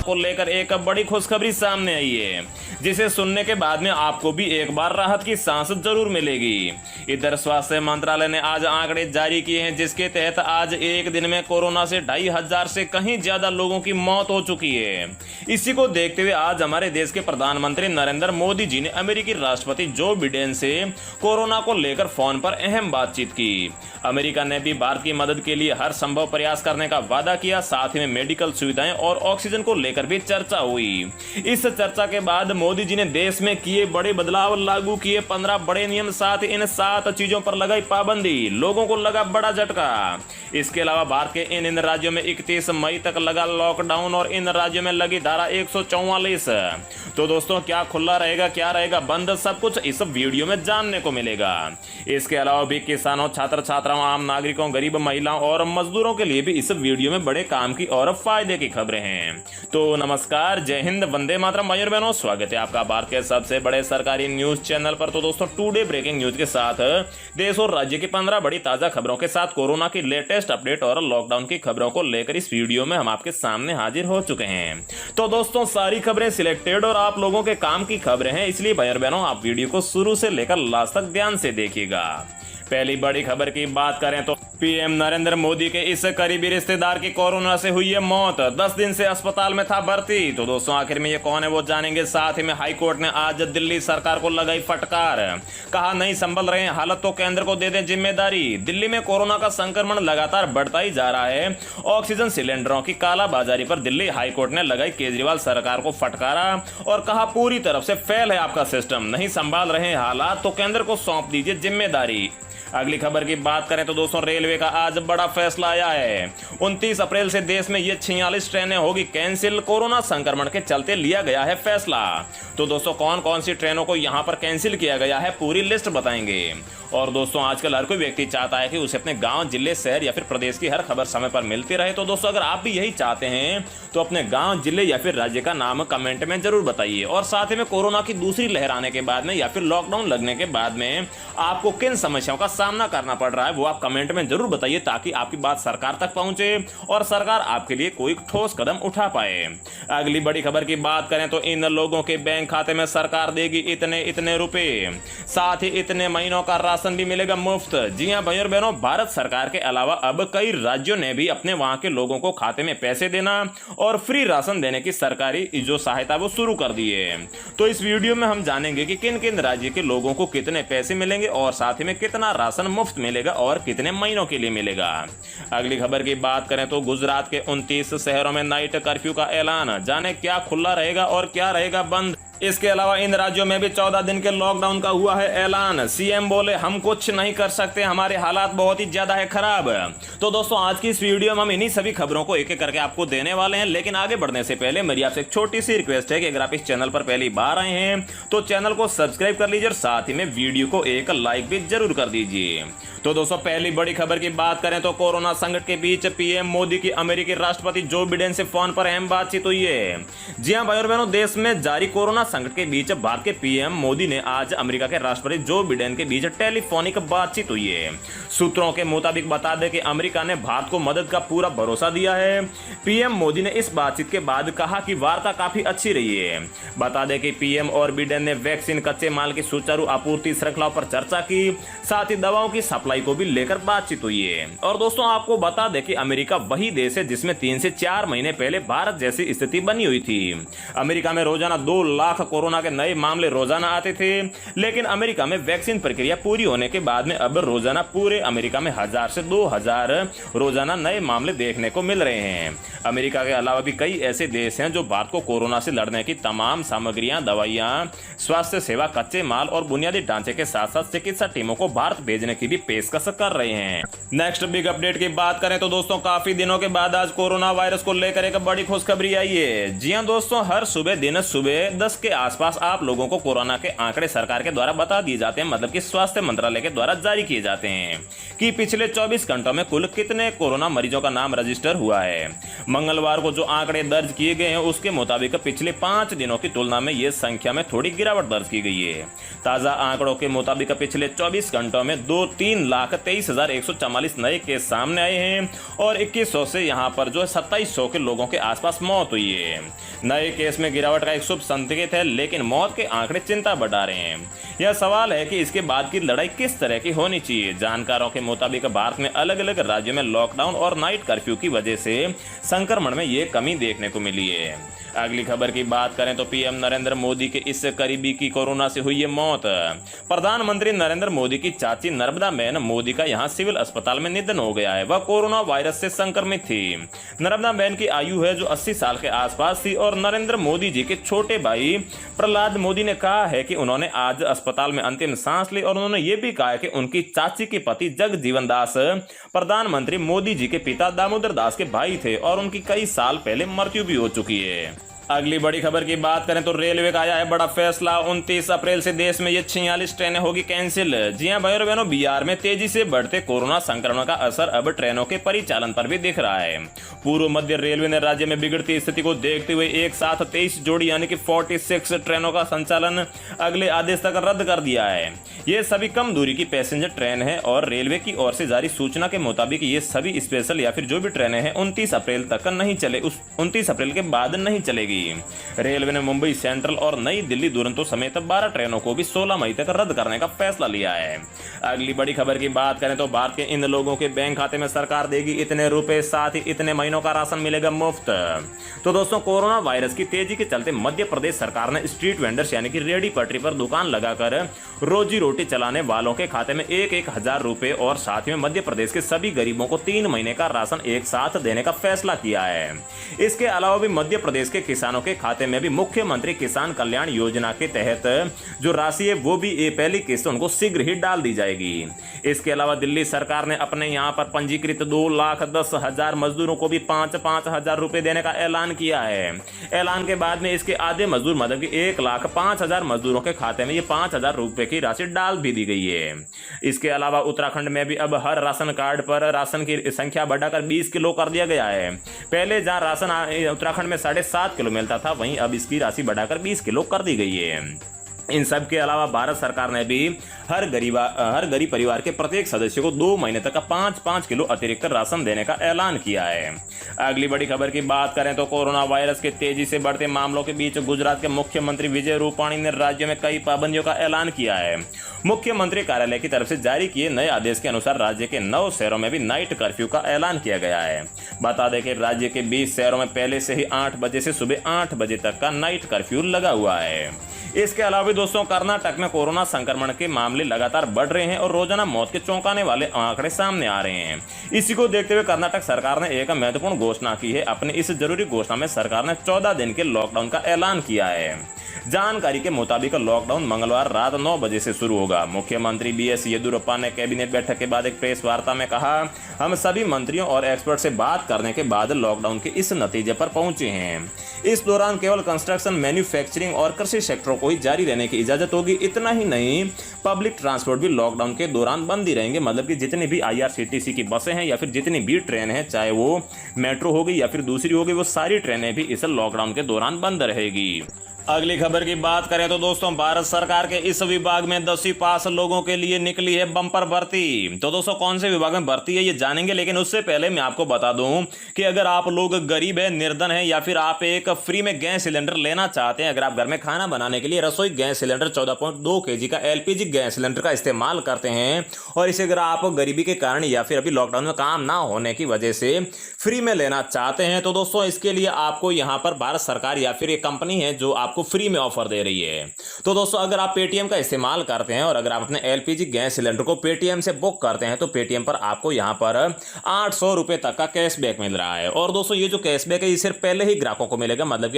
को लेकर एक बड़ी खुशखबरी सामने आई है, जिसे सुनने के बाद में आपको भी एक बार राहत की सांस जरूर मिलेगी। इधर स्वास्थ्य मंत्रालय ने आज आंकड़े जारी किए हैं, जिसके तहत आज एक दिन में कोरोना से 2500 से कहीं ज्यादा लोगों की मौत हो चुकी है। इसी को देखते हुए आज हमारे देश के प्रधानमंत्री नरेंद्र मोदी जी ने अमेरिकी राष्ट्रपति जो बिडेन से कोरोना को लेकर फोन पर अहम बातचीत की। अमेरिका ने भी भारत की मदद के लिए हर संभव प्रयास करने का वादा किया। साथ ही में मेडिकल सुविधाएं और ऑक्सीजन को लेकर भी चर्चा हुई। इस चर्चा के बाद मोदी जी ने देश में किए बड़े बदलाव, लागू किए 15 बड़े नियम, साथ ही इन 7 चीजों पर लगाई पाबंदी। लोगों को लगा बड़ा झटका। इसके अलावा भारत के इन राज्यों में 31 मई तक लगा लॉकडाउन और इन राज्यों में लगी धारा 144। तो दोस्तों, क्या खुला रहेगा, क्या रहेगा बंद, सब कुछ इस वीडियो में जानने को मिलेगा। इसके अलावा भी किसानों, छात्र छात्राओं, आम नागरिकों, गरीब महिलाओं और मजदूरों के लिए भी इस वीडियो में बड़े काम की और फायदे की खबरें हैं। तो नमस्कार, जय हिंद, वंदे मातरम भाइयों बहनों, स्वागत है आपका भारत के सबसे बड़े सरकारी न्यूज चैनल पर। तो दोस्तों, टुडे ब्रेकिंग न्यूज के साथ देश और राज्य की 15 बड़ी ताजा खबरों के साथ कोरोना की लेटेस्ट अपडेट और लॉकडाउन की खबरों को लेकर इस वीडियो में हम आपके सामने हाजिर हो चुके हैं। तो दोस्तों, सारी खबरें सिलेक्टेड और आप लोगों के काम की खबरें हैं, इसलिए भाइयों बहनों आप वीडियो को शुरू से लेकर लास्ट तक ध्यान से देखिएगा। पहली बड़ी खबर की बात करें तो पीएम नरेंद्र मोदी के इस करीबी रिश्तेदार की कोरोना से हुई है मौत। 10 दिन से अस्पताल में था भर्ती। तो दोस्तों, आखिर में ये कौन है वो जानेंगे। साथ ही में हाई कोर्ट ने आज दिल्ली सरकार को लगाई फटकार। कहा नहीं संभल रहे हालत तो केंद्र को दे दें जिम्मेदारी। दिल्ली में कोरोना का संक्रमण लगातार बढ़ता ही जा रहा है। ऑक्सीजन सिलेंडरों की कालाबाजारी पर दिल्ली हाई कोर्ट ने लगाई केजरीवाल सरकार को फटकारा और कहा पूरी तरफ से फेल है आपका सिस्टम। नहीं संभाल रहे हालात तो केंद्र को सौंप दीजिए जिम्मेदारी। अगली खबर की बात करें तो दोस्तों, रेलवे का आज बड़ा फैसला आया है। 29 अप्रैल से देश में ये 46 ट्रेनें होगी कैंसिल। कोरोना संक्रमण के चलते लिया गया है फैसला। तो दोस्तों, कौन कौन सी ट्रेनों को यहां पर कैंसिल किया गया है, पूरी लिस्ट बताएंगे। और दोस्तों, आजकल हर कोई व्यक्ति चाहता है कि उसे अपने गांव, जिले, शहर या फिर प्रदेश की हर खबर समय पर मिलती रहे। तो दोस्तों, अगर आप भी यही चाहते हैं तो अपने गांव, जिले या फिर राज्य का नाम कमेंट में जरूर बताइए। और साथ ही में कोरोना की दूसरी लहर आने के बाद में या फिर लॉकडाउन लगने के बाद में आपको किन समस्याओं का सामना करना पड़ रहा है वो आप कमेंट में जरूर बताइए, ताकि आपकी बात सरकार तक पहुंचे और सरकार आपके लिए कोई ठोस कदम उठा पाए। अगली बड़ी खबर की बात करें तो इन लोगों के बैंक खाते में सरकार देगी इतने इतने रुपए, साथ ही इतने महीनों का राशन भी मिलेगा मुफ्त। जी हां भाइयों बहनों, भारत सरकार के अलावा अब कई राज्यों ने भी अपने वहां के लोगों को खाते में पैसे देना और फ्री राशन देने की सरकारी जो सहायता वो शुरू कर दी है। तो इस वीडियो में हम जानेंगे कि किन किन राज्य के लोगों को कितने पैसे मिलेंगे और साथ ही में कितना राशन मुफ्त मिलेगा और कितने महीनों के लिए मिलेगा। अगली खबर की बात करें तो गुजरात के 29 शहरों में नाइट कर्फ्यू का ऐलान। जाने क्या खुला रहेगा और क्या रहेगा बंद। इसके अलावा इन राज्यों में भी 14 दिन के लॉकडाउन का हुआ है ऐलान। सीएम बोले हम कुछ नहीं कर सकते, हमारे हालात बहुत ही ज्यादा है खराब। तो दोस्तों, आज की इस वीडियो में हम इन्हीं सभी खबरों को एक एक करके आपको देने वाले हैं। लेकिन आगे बढ़ने से पहले मेरी आपसे एक छोटी सी रिक्वेस्ट है कि अगर आप इस चैनल पर पहली बार आए हैं तो चैनल को सब्सक्राइब कर लीजिए और साथ ही में वीडियो को एक लाइक भी जरूर कर दीजिए। तो दोस्तों, पहली बड़ी खबर की बात करें तो कोरोना संकट के बीच पीएम मोदी की अमेरिकी राष्ट्रपति जो बिडेन से फोन पर अहम बातचीत हुई है। जी हां भाइयों बहनों, देश में जारी कोरोना संकट के बीच भारत के पीएम मोदी ने आज अमेरिका के राष्ट्रपति जो बिडेन के बीच टेलीफोनिक बातचीत हुई है। सूत्रों के मुताबिक बता दें कि अमेरिका ने भारत को मदद का पूरा भरोसा दिया है। पीएम मोदी ने इस बातचीत के बाद कहा कि वार्ता काफी अच्छी रही है। बता दें कि पीएम और बिडेन ने वैक्सीन, कच्चे माल की सुचारू आपूर्ति श्रृंखला पर चर्चा की, साथ ही दवाओं की सप्लाई को भी लेकर बातचीत हुई है। और दोस्तों, आपको बता दें कि अमेरिका वही देश है जिसमें 3 से 4 महीने पहले भारत जैसी स्थिति बनी हुई थी। अमेरिका में रोजाना 2 लाख कोरोना के नए मामले रोजाना आते थे, लेकिन अमेरिका में वैक्सीन प्रक्रिया पूरी होने के बाद में अब रोजाना पूरे अमेरिका में 1000 से 2000 रोजाना नए मामले देखने को मिल रहे हैं। अमेरिका के अलावा भी कई ऐसे देश हैं जो भारत को कोरोना से लड़ने की तमाम सामग्रियां, दवाइयां, स्वास्थ्य सेवा, कच्चे माल और बुनियादी ढांचे के साथ साथ चिकित्सा टीमों को भारत भेजने की भी पेशकश कर रहे हैं। नेक्स्ट बिग अपडेट की बात करें तो दोस्तों, काफी दिनों के बाद आज कोरोना वायरस को लेकर एक बड़ी खुशखबरी आई है। जी हां दोस्तों, हर दिन सुबह 10 के आसपास आप लोगों को कोरोना के आंकड़े सरकार के द्वारा बता दिए जाते हैं, मतलब कि स्वास्थ्य मंत्रालय के द्वारा जारी किए जाते हैं कि पिछले 24 घंटों में कुल कितने कोरोना मरीजों का नाम रजिस्टर हुआ है। मंगलवार को जो आंकड़े दर्ज किए गए हैं उसके मुताबिक पिछले 5 दिनों की तुलना में ये संख्या में थोड़ी गिरावट दर्ज की गई है। ताजा आंकड़ों के मुताबिक पिछले 24 घंटों में 3,23,144 नए केस सामने आए हैं और 2100 से यहाँ पर जो है 2700 के लोगों के आसपास मौत हुई है। नए केस में गिरावट का एक शुभ संकेत है, लेकिन मौत के आंकड़े चिंता बढ़ा रहे हैं। यह सवाल है कि इसके बाद की लड़ाई किस तरह की होनी चाहिए। जानकारों के मुताबिक भारत में अलग अलग राज्यों में लॉकडाउन और नाइट कर्फ्यू की वजह से संक्रमण में ये कमी देखने को मिली है। अगली खबर की बात करें तो पीएम नरेंद्र मोदी के इस करीबी की कोरोना से हुई है मौत। प्रधानमंत्री नरेंद्र मोदी की चाची नर्मदा बहन मोदी का यहां सिविल अस्पताल में निधन हो गया है। वह कोरोना वायरस से संक्रमित थी। नर्मदा बहन की आयु है जो 80 साल के आसपास थी और नरेंद्र मोदी जी के छोटे भाई प्रहलाद मोदी ने कहा है कि उन्होंने आज अस्पताल में अंतिम सांस ली और उन्होंने ये भी कहा है कि उनकी चाची के पति जगजीवन दास प्रधानमंत्री मोदी जी के पिता दामोदर दास के भाई थे और उनकी कई साल पहले मृत्यु भी हो चुकी है। अगली बड़ी खबर की बात करें तो रेलवे का आया है बड़ा फैसला। 29 अप्रैल से देश में ये 46 ट्रेनें होगी कैंसिल। जी हां भाइयों और बहनों, बिहार में तेजी से बढ़ते कोरोना संक्रमण का असर अब ट्रेनों के परिचालन पर भी दिख रहा है। पूर्व मध्य रेलवे ने राज्य में बिगड़ती स्थिति को देखते हुए एक साथ 23 जोड़ी यानी कि 46 ट्रेनों का संचालन अगले आदेश तक रद्द कर दिया है। ये सभी कम दूरी की पैसेंजर ट्रेन है और रेलवे की ओर से जारी सूचना के मुताबिक ये सभी स्पेशल या फिर जो भी ट्रेनें हैं 29 अप्रैल तक नहीं चले, 29 अप्रैल के बाद नहीं चलेगी। रेलवे ने मुंबई सेंट्रल और नई दिल्ली दुरंतो समेत 12 ट्रेनों को भी 16 मई तक रद्द करने का फैसला लिया है। अगली बड़ी खबर की बात करें तो भारत के इन लोगों के बैंक खाते में सरकार देगी इतने रुपए, साथ ही इतने महीनों का राशन मिलेगा मुफ्त। तो दोस्तों, कोरोना वायरस की तेजी के चलते मध्य प्रदेश सरकार ने स्ट्रीट वेंडर्स यानी कि रेडी पटरी पर दुकान लगाकर रोजी रोटी चलाने वालों के खाते में 1,000 रुपए और साथ में मध्य प्रदेश के सभी गरीबों को 3 महीने का राशन एक साथ देने का फैसला किया है। इसके अलावा भी मध्य प्रदेश के किसानों के खाते में भी मुख्यमंत्री किसान कल्याण योजना के तहत जो राशि है वो भी पहली किस्त उनको शीघ्र ही डाल दी जाएगी। इसके अलावा दिल्ली सरकार ने अपने यहां पर पंजीकृत 2,10,000 मजदूरों को भी 5-5 हजार रुपए देने का ऐलान किया है। ऐलान के बाद में इसके आधे मजदूर मतलब कि 1,05,000 मजदूरों के खाते में ये 5,000 रुपए की राशि डाल भी दी गई है। इसके अलावा उत्तराखंड में भी अब हर राशन कार्ड पर राशन की संख्या बढ़ाकर 20 किलो कर दिया गया है। पहले जहां राशन उत्तराखंड में 7.5 किलो मिलता था, वहीं अब इसकी राशि बढ़ाकर 20 किलो कर दी गई है। इन सब के अलावा भारत सरकार ने भी हर गरीब परिवार के प्रत्येक सदस्य को 2 महीने तक का 5-5 किलो अतिरिक्त राशन देने का ऐलान किया है। अगली बड़ी खबर की बात करें तो कोरोना वायरस के तेजी से बढ़ते मामलों के बीच गुजरात के मुख्यमंत्री विजय रूपाणी ने राज्य में कई पाबंदियों का ऐलान किया है। मुख्यमंत्री कार्यालय की तरफ से जारी किए नए आदेश के अनुसार राज्य के 9 शहरों में भी नाइट कर्फ्यू का ऐलान किया गया है। बता दें कि राज्य के 20 शहरों में पहले से ही 8 बजे से सुबह 8 बजे तक का नाइट कर्फ्यू लगा हुआ है। इसके अलावा दोस्तों, कर्नाटक में कोरोना संक्रमण के मामले लगातार बढ़ रहे हैं और रोजाना मौत के चौंकाने वाले आंकड़े सामने आ रहे हैं। इसी को देखते हुए कर्नाटक सरकार ने एक महत्वपूर्ण घोषणा की है। अपने इस जरूरी घोषणा में सरकार ने 14 दिन के लॉकडाउन का ऐलान किया है। जानकारी के मुताबिक लॉकडाउन मंगलवार रात 9 बजे से शुरू होगा। मुख्यमंत्री बीएस येदियुरप्पा ने कैबिनेट बैठक के बाद एक प्रेस वार्ता में कहा, हम सभी मंत्रियों और एक्सपर्ट से बात करने के बाद लॉकडाउन के इस नतीजे पर पहुंचे हैं। इस दौरान केवल कंस्ट्रक्शन, मैन्युफैक्चरिंग और कृषि सेक्टरों को ही जारी रहने की इजाजत होगी। इतना ही नहीं, पब्लिक ट्रांसपोर्ट भी लॉकडाउन के दौरान बंद ही रहेंगे। मतलब कि जितनी भी IRCTC की बसें हैं या फिर जितनी भी ट्रेन है, चाहे वो मेट्रो होगी या फिर दूसरी होगी, वो सारी ट्रेनें भी इस लॉकडाउन के दौरान बंद रहेगी। अगली खबर की बात करें तो दोस्तों, भारत सरकार के इस विभाग में 10वीं पास लोगों के लिए निकली है बम्पर भर्ती। तो दोस्तों, कौन से विभाग में भर्ती है ये जानेंगे, लेकिन उससे पहले मैं आपको बता दूं कि अगर आप लोग गरीब है, निर्धन है या फिर आप एक फ्री में गैस सिलेंडर लेना चाहते हैं, अगर आप घर में खाना बनाने के लिए रसोई गैस सिलेंडर 14.2 kg का LPG गैस सिलेंडर का इस्तेमाल करते हैं और इसे अगर आप गरीबी के कारण या फिर अभी लॉकडाउन में काम ना होने की वजह से फ्री में लेना चाहते हैं, तो दोस्तों इसके लिए आपको यहाँ पर भारत सरकार या फिर एक कंपनी है जो आपको फ्री में ऑफर दे रही है। तो दोस्तों, अगर आप पेटीएम का इस्तेमाल करते हैं और अगर आप अपने LPG गैस सिलेंडर को पेटीएम से बुक करते हैं, तो पेटीएम पर आपको यहां पर 800 रुपए तक का कैशबैक मिल रहा है। और दोस्तों, ये जो कैशबैक है ये सिर्फ पहले ही ग्राहकों को मिलेगा। मतलब कि